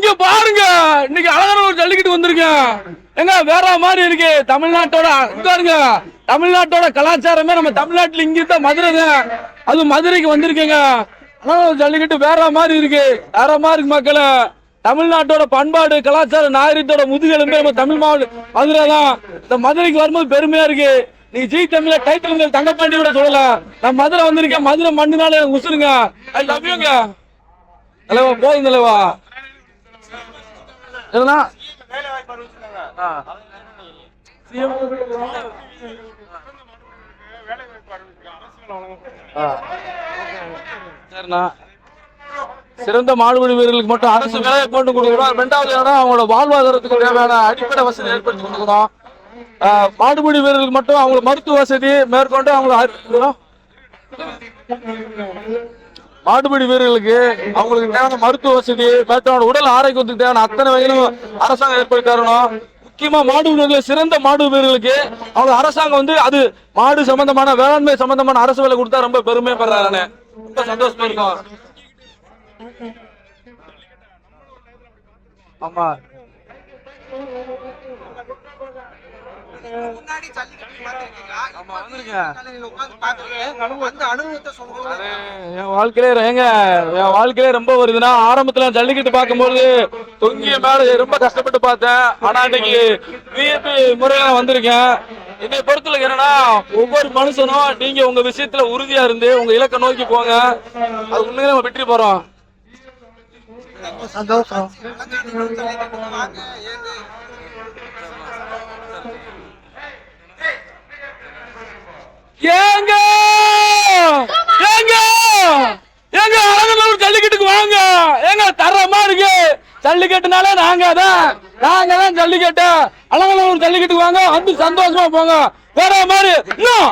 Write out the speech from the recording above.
இங்க பாருங்க, இன்னைக்கு அழகர் ஜல்லிக்கட்டு வந்திருக்கேன். எங்க வேற மாதிரி இருக்கு. தமிழ்நாட்டோட பாருங்க, தமிழ்நாட்டோட கலாச்சாரமே நம்ம தமிழ்நாட்டுல இங்கிட்ட மதுரை தான். அது மதுரைக்கு வந்திருக்கேங்க. அழகர் ஜல்லிக்கட்டு வேற மாதிரி இருக்கு. வேற மாதிரி மக்கள தமிழ்நாட்டோட பண்பாடு கலாச்சார நாகரிகத்தோட முதுகெலும்பே நம்ம தமிழ் மாவட்டம் மதுரை தான். இந்த மதுரைக்கு வரும்போது பெருமையா இருக்கு. நீ ஜி தமிழ டைட்டில் தங்கப்பாண்டியோட சொல்லலாம். நான் மதுரை வந்திருக்கேன். மதுரை மண்ணுனால உசுருங்க. ஐ லவ் யூங்க. தலைவா போதும் தலைவா. சரிண்ணா சிறந்த மாடுபிடி வீரர்களுக்கு மட்டும் அரசு வேலையை போட்டு கொடுக்கணும். ரெண்டாவது இடம் அவங்களோட வாழ்வாதாரத்துக்கு தேவையான அடிப்படை வசதி ஏற்படுத்தி கொடுக்கணும். மாடுபிடி வீரர்களுக்கு மட்டும் அவங்களுக்கு மருத்துவ வசதி மேற்கொண்டு அவங்களுக்கு மாடுபிடி வீரர்களுக்கு அவங்களுக்கு தேவையான மருத்துவ வசதி மேற்கொண்டு உடல் ஆரோக்கியத்துக்கு தேவையான அத்தனை வகையிலும் அரசாங்கம் ஏற்படுத்தி தரணும். முக்கியமா மாடு வீரர்கள் சிறந்த மாடு வீரர்களுக்கு அவங்க அரசாங்கம் வந்து அது மாடு சம்பந்தமான வேளாண்மை சம்பந்தமான அரசு வேலை கொடுத்தா ரொம்ப பெருமைப்படுறாங்க. ரொம்ப சந்தோஷமா இருக்கும். ஆமா என் வாழ்க்கையிலே ரொம்ப வருதுன்னா ஆரம்பத்துல ஜல்லிக்கட்டு பார்க்கும்போது தொங்கிய மேல ரொம்ப கஷ்டப்பட்டு பார்த்தேன். ஆனா இன்னைக்கு விஐபி முறையில வந்திருக்கேன். என்னை பொறுத்தல என்னன்னா ஒவ்வொரு மனுஷனும் நீங்க உங்க விஷயத்துல உறுதியா இருந்து உங்க இலக்கை நோக்கி போங்க. அது உண்மையிலே நம்ம வெற்றி போறோம். சந்தோஷம். ஏங்க ஏங்க ஏங்க அழகனூர் ஜல்லிக்கட்டுக்கு வாங்க. ஏங்க தரமா இருக்கு ஜல்லிக்கட்டுனாலே நாங்க தான் ஜல்லிக்கட்டு. அழகனூர் ஜல்லிக்கட்டுக்கு வாங்க, வந்து சந்தோஷமா போங்க. வேற மாதிரி இன்னும்